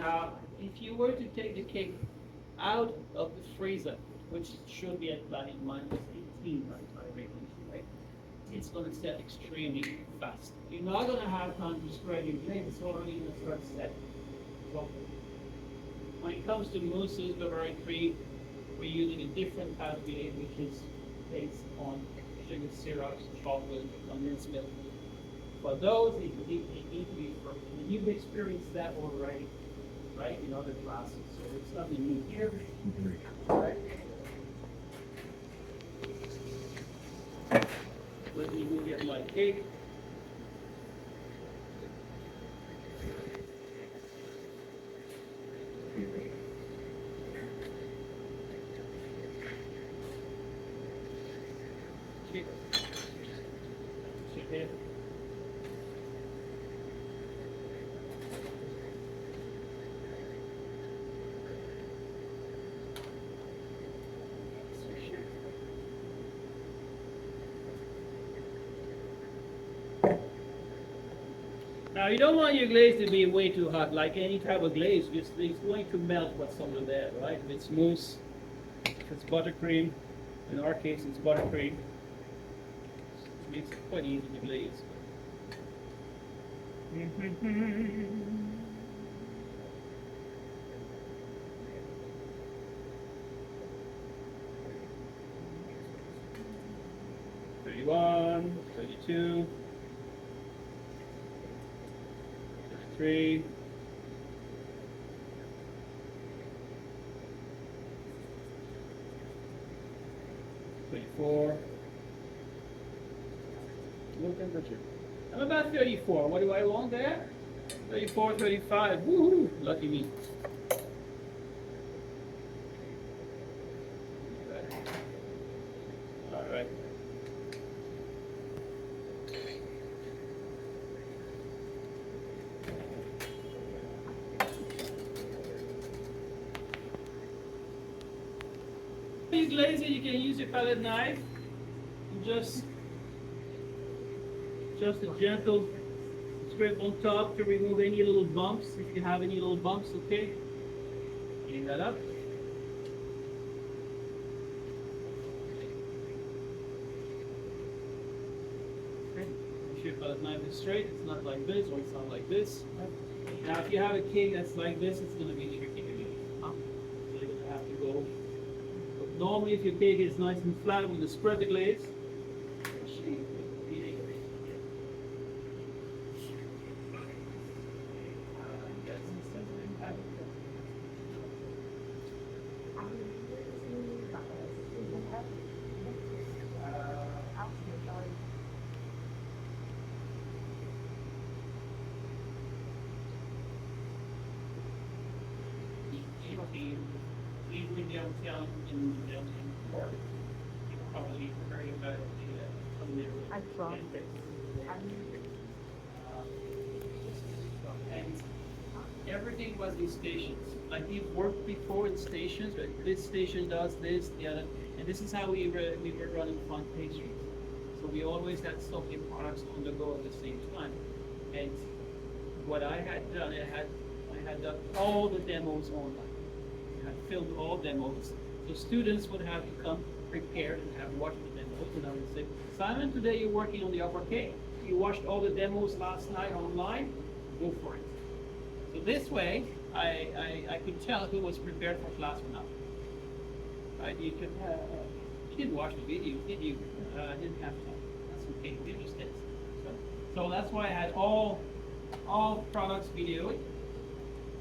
Now, if you were to take the cake out of the freezer, which should be at like -18 by regulation, right? It's going to set extremely fast. You're not going to have time to spread your glaze. It's already going to start setting. So when it comes to mousses, Bavaria cream, we're using a different type of glaze, which is based on sugar syrups, chocolate, condensed milk. For those, it need to be perfect. And you've experienced that already, right, in other classes. So it's nothing new here. Right? Let me go get my cake. Okay. 'Now you don't want your glaze to be way too hot, like any type of glaze, because it's going to melt what's over there, right? If it's mousse, if it's buttercream, in our case it's buttercream, it makes it quite easy to glaze. "31, 32, 33, 34. What temperature? I'm about 34. What do I want there? 34, 35. Woohoo! Lucky me. All right. You glaze it, you can use your palette knife and just a gentle scrape on top to remove any little bumps, if you have any little bumps, okay? Clean that up. Okay. Make sure your palette knife is straight, it's not like this or it's not like this. Now if you have a cake that's like this, it's going to be tricky to do. So you're going to have to go. But normally if your cake is nice and flat, when you spread the glaze, I brought this. And everything was in stations. Like we've worked before in stations, but this station does this, the other, and this is how we were running fun pastries. So we always had so many products on the go at the same time. And what I had done, I had done all the demos online. I had filmed all demos. So students would have to come prepared and have watched the demos, and I would say, Simon, today you're working on the upper cake. You watched all the demos last night online, go for it. So this way, I could tell who was prepared for class or not. Right? You didn't watch the video, did you? Didn't have time. That's okay. You just did. So that's why I had all products videoed.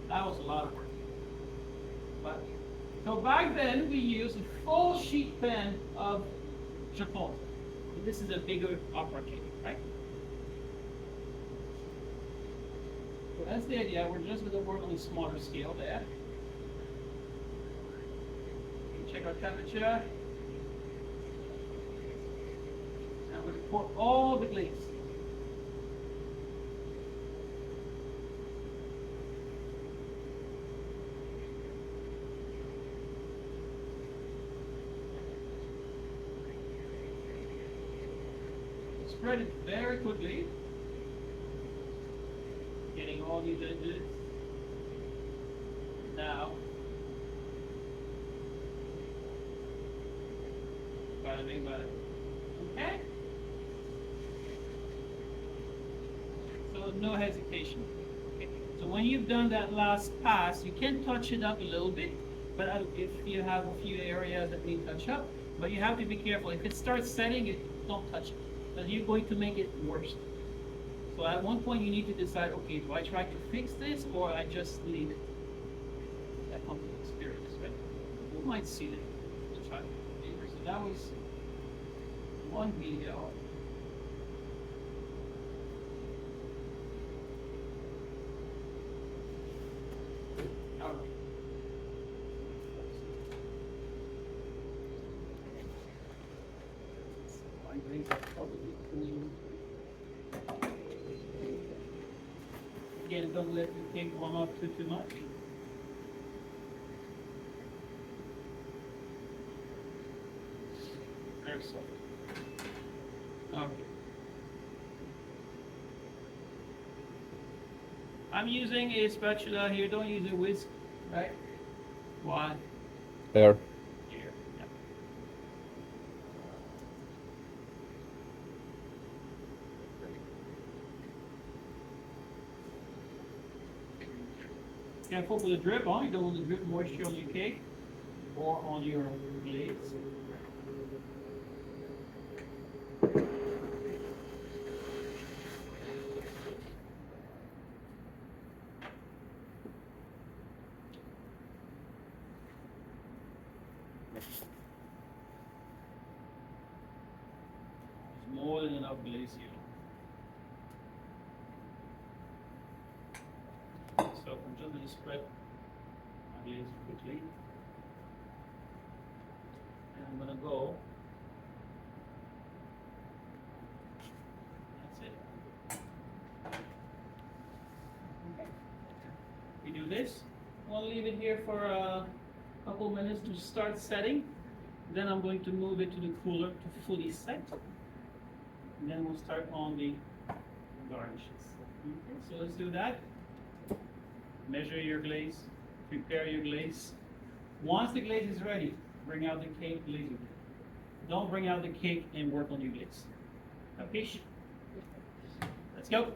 That was a lot of work. But so back then we used a full sheet pan of chipotle. This is a bigger opera cake, right? So that's the idea. We're just going to work on a smaller scale there. Check our temperature. And we're going to pour all the glaze. Spread it very quickly, getting all these edges. Now, bada bing, bada boom. Okay? So no hesitation. Okay. So when you've done that last pass, you can touch it up a little bit, but if you have a few areas that need touch up, but you have to be careful. If it starts setting, don't touch it, because you're going to make it worse. So at one point you need to decide, okay, do I try to fix this or I just leave it? That comes with experience, right? You might see that. Try. So that was one video. All right. I think that's probably clean. Again, don't let the cake warm up too much. Very soft. Okay. I'm using a spatula here. Don't use a whisk, right? Why? Air. Here. Yeah. Careful with the drip on. You don't want to drip moisture on your cake or on your glaze. There's more than enough glaze here. So I'm just going to spread my glaze quickly. And I'm going to go. That's it. Okay. We do this. We'll leave it here for a couple minutes to start setting. Then I'm going to move it to the cooler to fully set. And then we'll start on the garnishes. Okay, so let's do that. Measure your glaze, prepare your glaze. Once the glaze is ready, bring out the cake, glazing. Don't bring out the cake and work on your glaze. Okay? Let's go.